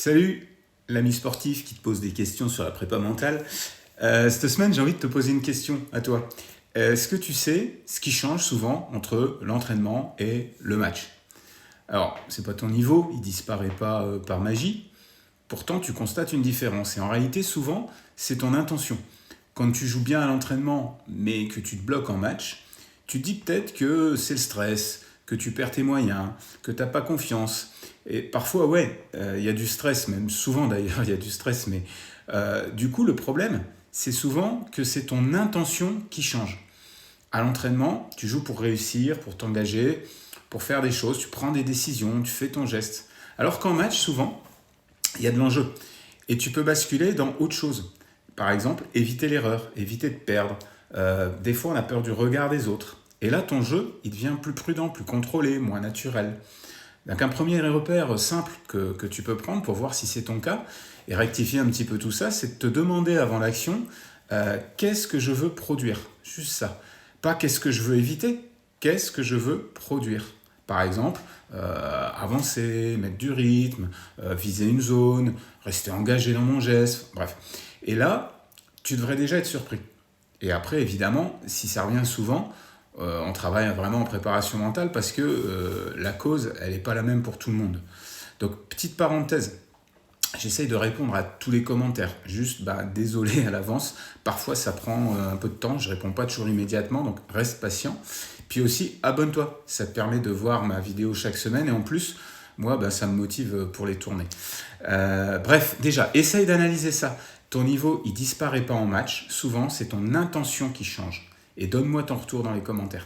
Salut, l'ami sportif qui te pose des questions sur la prépa mentale. Cette semaine, j'ai envie de te poser une question à toi. Est-ce que tu sais ce qui change souvent entre l'entraînement et le match? Alors, c'est pas ton niveau, il disparaît pas par magie. Pourtant, tu constates une différence. Et en réalité, souvent, c'est ton intention. Quand tu joues bien à l'entraînement, mais que tu te bloques en match, tu te dis peut-être que c'est le stress, que tu perds tes moyens, que tu n'as pas confiance. Et parfois, ouais, il y a du stress, même souvent d'ailleurs, il y a du stress. Mais du coup, le problème, c'est souvent que c'est ton intention qui change. À l'entraînement, tu joues pour réussir, pour t'engager, pour faire des choses, tu prends des décisions, tu fais ton geste. Alors qu'en match, souvent, il y a de l'enjeu. Et tu peux basculer dans autre chose. Par exemple, éviter l'erreur, éviter de perdre. Des fois, on a peur du regard des autres. Et là, ton jeu, il devient plus prudent, plus contrôlé, moins naturel. Donc un premier repère simple que tu peux prendre pour voir si c'est ton cas et rectifier un petit peu tout ça, c'est de te demander avant l'action qu'est-ce que je veux produire. Juste ça. Pas qu'est-ce que je veux éviter, qu'est-ce que je veux produire. Par exemple, avancer, mettre du rythme, viser une zone, rester engagé dans mon geste, bref. Et là, tu devrais déjà être surpris. Et après, évidemment, si ça revient souvent, on travaille vraiment en préparation mentale parce que la cause, elle n'est pas la même pour tout le monde. Donc, petite parenthèse, j'essaye de répondre à tous les commentaires. Juste, désolé à l'avance, parfois ça prend un peu de temps, je ne réponds pas toujours immédiatement, donc reste patient. Puis aussi, abonne-toi, ça te permet de voir ma vidéo chaque semaine et en plus, moi, ça me motive pour les tourner. Bref, déjà, essaye d'analyser ça. Ton niveau, il disparaît pas en match. Souvent, c'est ton intention qui change. Et donne-moi ton retour dans les commentaires.